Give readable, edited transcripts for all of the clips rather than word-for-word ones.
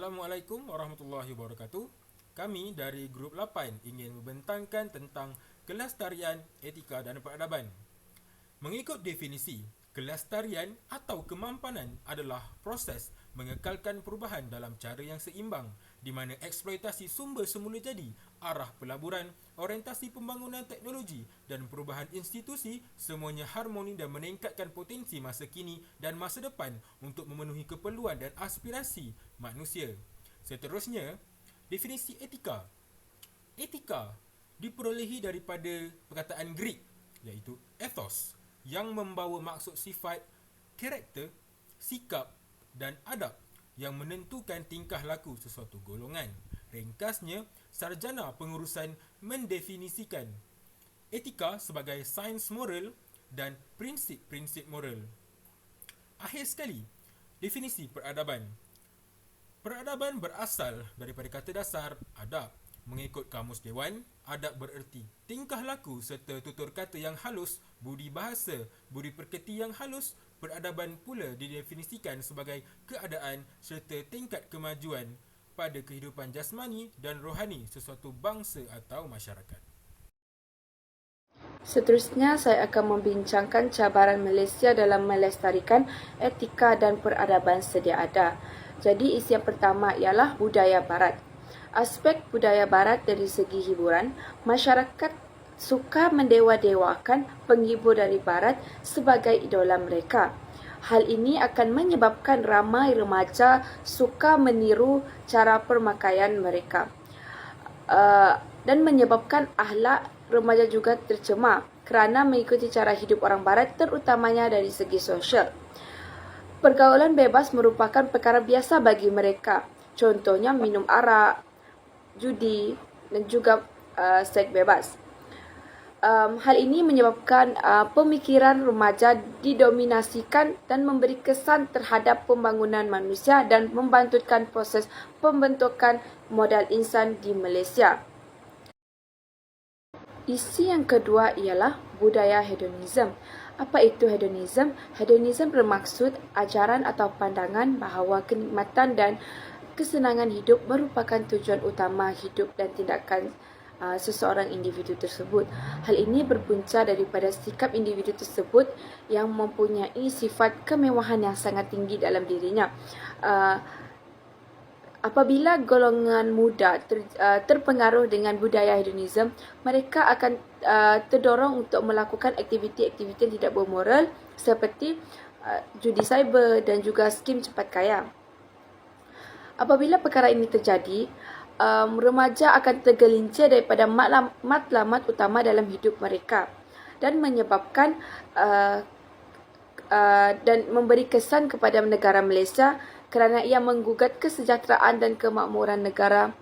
Assalamualaikum warahmatullahi wabarakatuh. Kami dari Grup 8 ingin membentangkan tentang kelestarian, etika dan peradaban. Mengikut definisi, kelestarian atau kemampanan adalah proses mengekalkan perubahan dalam cara yang seimbang di mana eksploitasi sumber semula jadi, arah pelaburan, orientasi pembangunan teknologi dan perubahan institusi semuanya harmoni dan meningkatkan potensi masa kini dan masa depan untuk memenuhi keperluan dan aspirasi manusia. Seterusnya, definisi etika. Etika diperolehi daripada perkataan Greek iaitu ethos yang membawa maksud sifat, karakter, sikap dan adab yang menentukan tingkah laku sesuatu golongan. Ringkasnya, sarjana pengurusan mendefinisikan etika sebagai sains moral dan prinsip-prinsip moral. Akhir sekali, definisi peradaban. Peradaban berasal daripada kata dasar adab. Mengikut Kamus Dewan, adab bererti tingkah laku serta tutur kata yang halus, budi bahasa, budi perketi yang halus. Peradaban pula didefinisikan sebagai keadaan serta tingkat kemajuan pada kehidupan jasmani dan rohani sesuatu bangsa atau masyarakat. Seterusnya, saya akan membincangkan cabaran Malaysia dalam melestarikan etika dan peradaban sedia ada. Jadi, isi yang pertama ialah budaya barat. Aspek budaya barat dari segi hiburan, masyarakat suka mendewa-dewakan penghibur dari barat sebagai idola mereka. Hal ini akan menyebabkan ramai remaja suka meniru cara permakaian mereka dan menyebabkan akhlak remaja juga tercemar kerana mengikuti cara hidup orang barat terutamanya dari segi sosial. Pergaulan bebas merupakan perkara biasa bagi mereka. Contohnya minum arak, judi dan juga seks bebas. Hal ini menyebabkan pemikiran remaja didominasikan dan memberi kesan terhadap pembangunan manusia dan membantukan proses pembentukan modal insan di Malaysia. Isi yang kedua ialah budaya hedonism. Apa itu hedonism? Hedonism bermaksud ajaran atau pandangan bahawa kenikmatan dan kesenangan hidup merupakan tujuan utama hidup dan tindakan seseorang individu tersebut. Hal ini berpunca daripada sikap individu tersebut yang mempunyai sifat kemewahan yang sangat tinggi dalam dirinya. Apabila golongan muda terpengaruh dengan budaya hedonism, mereka akan terdorong untuk melakukan aktiviti-aktiviti yang tidak bermoral seperti judi cyber dan juga skim cepat kaya. Apabila perkara ini terjadi, remaja akan tergelincir daripada matlamat utama dalam hidup mereka dan menyebabkan dan memberi kesan kepada negara Malaysia kerana ia menggugat kesejahteraan dan kemakmuran negara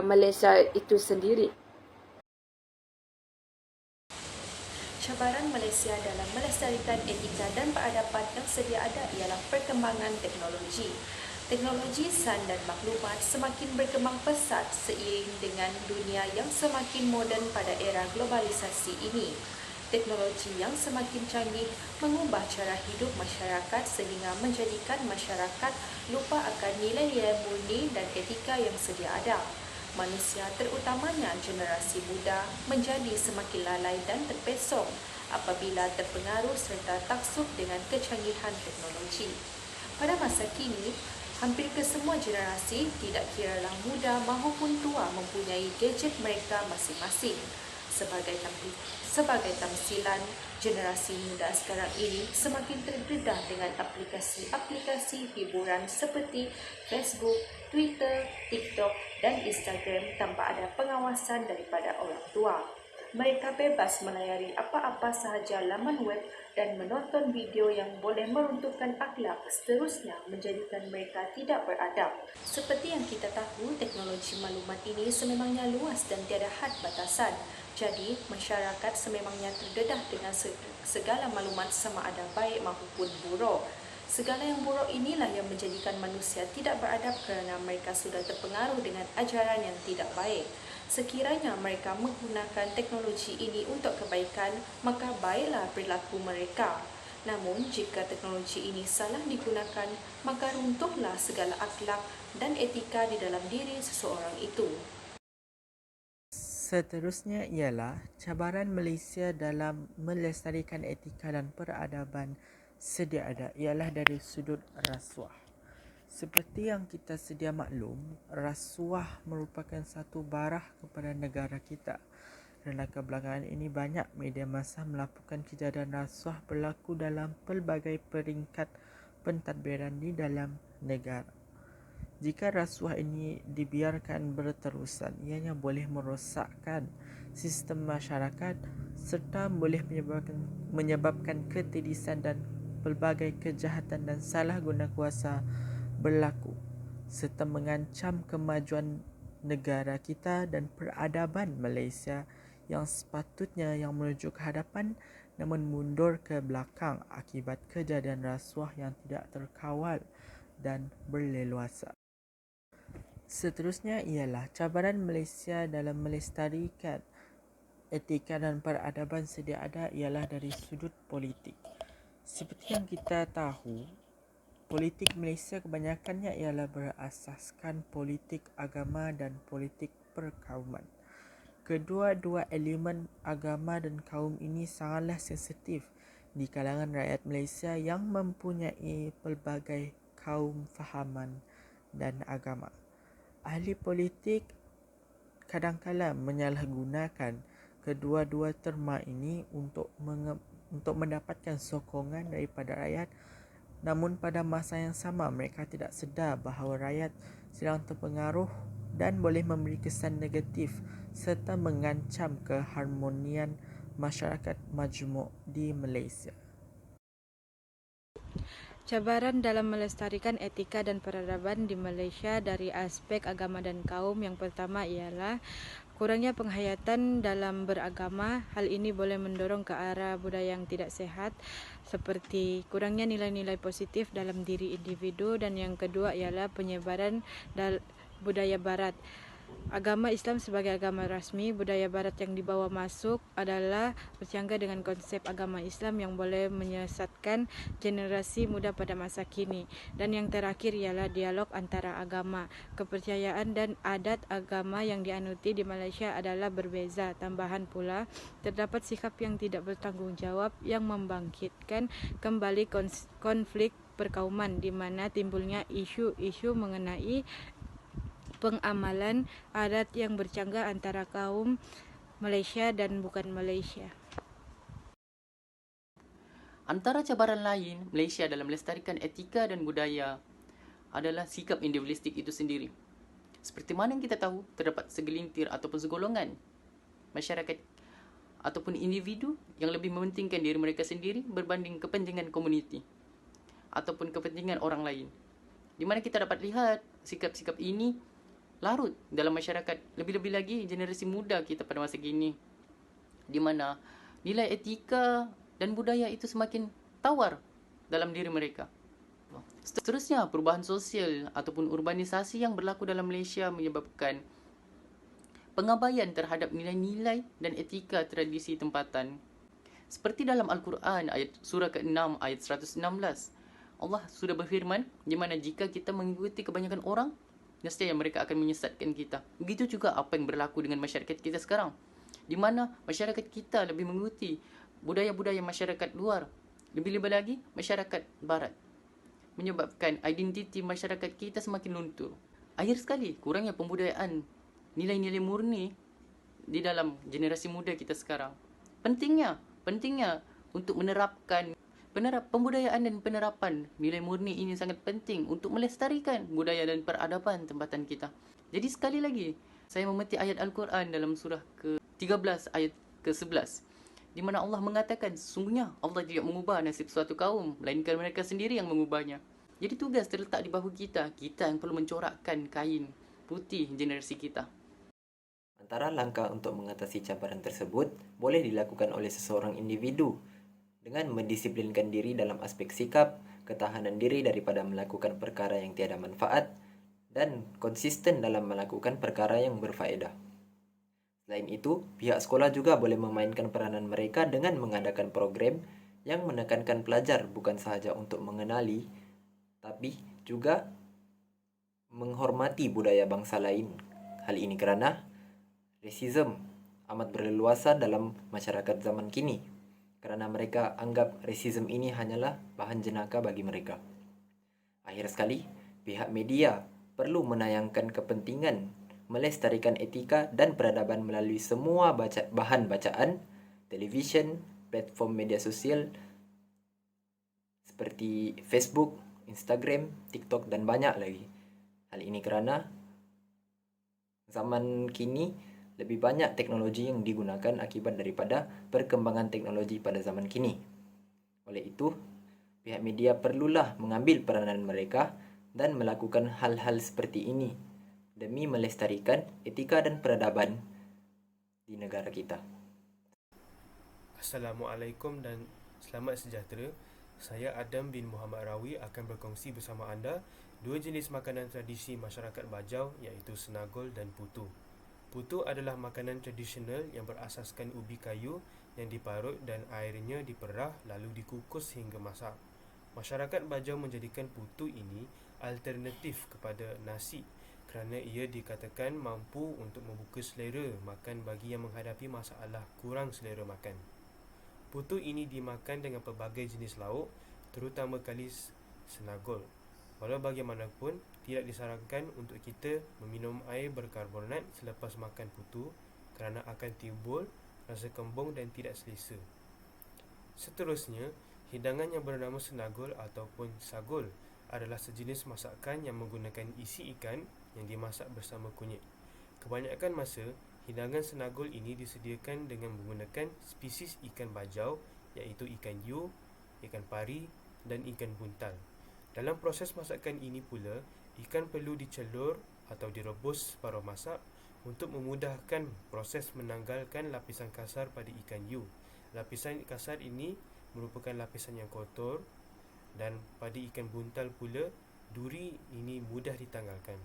Malaysia itu sendiri. Cabaran Malaysia dalam melestarikan etika dan peradaban yang sedia ada ialah perkembangan teknologi. Teknologi sains dan maklumat semakin berkembang pesat seiring dengan dunia yang semakin moden pada era globalisasi ini. Teknologi yang semakin canggih mengubah cara hidup masyarakat sehingga menjadikan masyarakat lupa akan nilai-nilai murni dan etika yang sedia ada. Manusia, terutamanya generasi muda, menjadi semakin lalai dan terpesong apabila terpengaruh serta taksub dengan kecanggihan teknologi. Pada masa kini, hampir kesemua generasi, tidak kiralah muda maupun tua, mempunyai gadget mereka masing-masing. Sebagai tamsilan, generasi muda sekarang ini semakin terdedah dengan aplikasi-aplikasi hiburan seperti Facebook, Twitter, TikTok dan Instagram tanpa ada pengawasan daripada orang tua. Mereka bebas melayari apa-apa sahaja laman web dan menonton video yang boleh meruntuhkan akhlak, seterusnya menjadikan mereka tidak beradab. Seperti yang kita tahu, teknologi maklumat ini sememangnya luas dan tiada had batasan. Jadi, masyarakat sememangnya terdedah dengan segala maklumat sama ada baik maupun buruk. Segala yang buruk inilah yang menjadikan manusia tidak beradab kerana mereka sudah terpengaruh dengan ajaran yang tidak baik. Sekiranya mereka menggunakan teknologi ini untuk kebaikan, maka baiklah perilaku mereka. Namun, jika teknologi ini salah digunakan, maka runtuhlah segala akhlak dan etika di dalam diri seseorang itu. Seterusnya ialah cabaran Malaysia dalam melestarikan etika dan peradaban sedia ada ialah dari sudut rasuah. Seperti yang kita sedia maklum, rasuah merupakan satu barah kepada negara kita. Kerana kebelakangan ini banyak media massa melaporkan kejadian rasuah berlaku dalam pelbagai peringkat pentadbiran di dalam negara. Jika rasuah ini dibiarkan berterusan, ianya boleh merosakkan sistem masyarakat serta boleh menyebabkan ketedisan dan pelbagai kejahatan dan salah guna kuasa berlaku serta mengancam kemajuan negara kita dan peradaban Malaysia yang sepatutnya yang menuju ke hadapan namun mundur ke belakang akibat kejadian rasuah yang tidak terkawal dan berleluasa. Seterusnya ialah cabaran Malaysia dalam melestarikan etika dan peradaban sedia ada ialah dari sudut politik. Seperti yang kita tahu, politik Malaysia kebanyakannya ialah berasaskan politik agama dan politik perkauman. Kedua-dua elemen agama dan kaum ini sangatlah sensitif di kalangan rakyat Malaysia yang mempunyai pelbagai kaum fahaman dan agama. Ahli politik kadang-kala menyalahgunakan kedua-dua terma ini untuk mendapatkan sokongan daripada rakyat, namun pada masa yang sama mereka tidak sedar bahawa rakyat sedang terpengaruh dan boleh memberi kesan negatif serta mengancam keharmonian masyarakat majmuk di Malaysia. Cabaran dalam melestarikan etika dan peradaban di Malaysia dari aspek agama dan kaum. Yang pertama ialah kurangnya penghayatan dalam beragama. Hal ini boleh mendorong ke arah budaya yang tidak sehat seperti kurangnya nilai-nilai positif dalam diri individu. Dan yang kedua ialah penyebaran budaya barat. Agama Islam sebagai agama rasmi, budaya barat yang dibawa masuk adalah bercanggah dengan konsep agama Islam yang boleh menyesatkan generasi muda pada masa kini. Dan yang terakhir ialah dialog antara agama. Kepercayaan dan adat agama yang dianuti di Malaysia adalah berbeza. Tambahan pula, terdapat sikap yang tidak bertanggungjawab yang membangkitkan kembali konflik perkauman di mana timbulnya isu-isu mengenai pengamalan adat yang bercanggah antara kaum Malaysia dan bukan Malaysia. Antara cabaran lain Malaysia dalam melestarikan etika dan budaya adalah sikap individualistik itu sendiri. Seperti mana yang kita tahu, terdapat segelintir ataupun segolongan masyarakat ataupun individu yang lebih mementingkan diri mereka sendiri berbanding kepentingan komuniti ataupun kepentingan orang lain. Di mana kita dapat lihat sikap-sikap ini larut dalam masyarakat, lebih-lebih lagi generasi muda kita pada masa kini, di mana nilai etika dan budaya itu semakin tawar dalam diri mereka. Seterusnya, perubahan sosial ataupun urbanisasi yang berlaku dalam Malaysia menyebabkan pengabaian terhadap nilai-nilai dan etika tradisi tempatan. Seperti dalam Al-Quran ayat surah ke-6 ayat 116, Allah sudah berfirman di mana jika kita mengikuti kebanyakan orang, nescaya mereka akan menyesatkan kita. Begitu juga apa yang berlaku dengan masyarakat kita sekarang, di mana masyarakat kita lebih mengikuti budaya-budaya masyarakat luar, lebih-lebih lagi masyarakat barat, menyebabkan identiti masyarakat kita semakin luntur. Akhir sekali, kurangnya pembudayaan nilai-nilai murni di dalam generasi muda kita sekarang. Pentingnya untuk menerapkan pembudayaan dan penerapan nilai murni ini sangat penting untuk melestarikan budaya dan peradaban tempatan kita. Jadi sekali lagi, saya memetik ayat Al-Quran dalam surah ke-13 ayat ke-11, di mana Allah mengatakan, sesungguhnya Allah tidak mengubah nasib suatu kaum, melainkan mereka sendiri yang mengubahnya. Jadi tugas terletak di bahu kita yang perlu mencorakkan kain putih generasi kita. Antara langkah untuk mengatasi cabaran tersebut boleh dilakukan oleh seseorang individu dengan mendisiplinkan diri dalam aspek sikap, ketahanan diri daripada melakukan perkara yang tiada manfaat, dan konsisten dalam melakukan perkara yang berfaedah. Selain itu, pihak sekolah juga boleh memainkan peranan mereka dengan mengadakan program yang menekankan pelajar bukan sahaja untuk mengenali, tapi juga menghormati budaya bangsa lain. Hal ini kerana rasisme amat berleluasa dalam masyarakat zaman kini, kerana mereka anggap rasisme ini hanyalah bahan jenaka bagi mereka. Akhir sekali, pihak media perlu menayangkan kepentingan melestarikan etika dan peradaban melalui semua bahan bacaan, televisyen, platform media sosial seperti Facebook, Instagram, TikTok dan banyak lagi. Hal ini kerana zaman kini lebih banyak teknologi yang digunakan akibat daripada perkembangan teknologi pada zaman kini. Oleh itu, pihak media perlulah mengambil peranan mereka dan melakukan hal-hal seperti ini demi melestarikan etika dan peradaban di negara kita. Assalamualaikum dan selamat sejahtera. Saya Adam bin Muhammad Rawi akan berkongsi bersama anda dua jenis makanan tradisi masyarakat Bajau iaitu senagol dan putu. Putu adalah makanan tradisional yang berasaskan ubi kayu yang diparut dan airnya diperah lalu dikukus hingga masak. Masyarakat Bajau menjadikan putu ini alternatif kepada nasi kerana ia dikatakan mampu untuk membuka selera makan bagi yang menghadapi masalah kurang selera makan. Putu ini dimakan dengan pelbagai jenis lauk, terutama kali senagol. Walau bagaimanapun, tidak disarankan untuk kita meminum air berkarbonat selepas makan putu kerana akan timbul rasa kembung dan tidak selesa. Seterusnya, hidangan yang bernama senagol ataupun sagol adalah sejenis masakan yang menggunakan isi ikan yang dimasak bersama kunyit. Kebanyakan masa, hidangan senagol ini disediakan dengan menggunakan spesies ikan bajau iaitu ikan hiu, ikan pari dan ikan buntal. Dalam proses masakan ini pula, ikan perlu dicelur atau direbus separuh masak untuk memudahkan proses menanggalkan lapisan kasar pada ikan hiu. Lapisan kasar ini merupakan lapisan yang kotor dan pada ikan buntal pula, duri ini mudah ditanggalkan.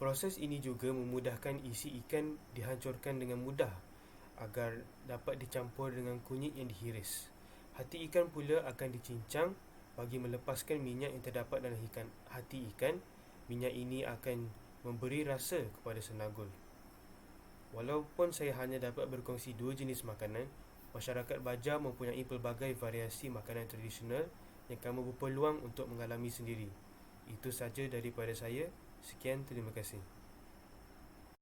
Proses ini juga memudahkan isi ikan dihancurkan dengan mudah agar dapat dicampur dengan kunyit yang dihiris. Hati ikan pula akan dicincang bagi melepaskan minyak yang terdapat dalam hati ikan. Minyak ini akan memberi rasa kepada senagol. Walaupun saya hanya dapat berkongsi dua jenis makanan, masyarakat Bajau mempunyai pelbagai variasi makanan tradisional yang kamu berpeluang untuk mengalami sendiri. Itu saja daripada saya. Sekian, terima kasih.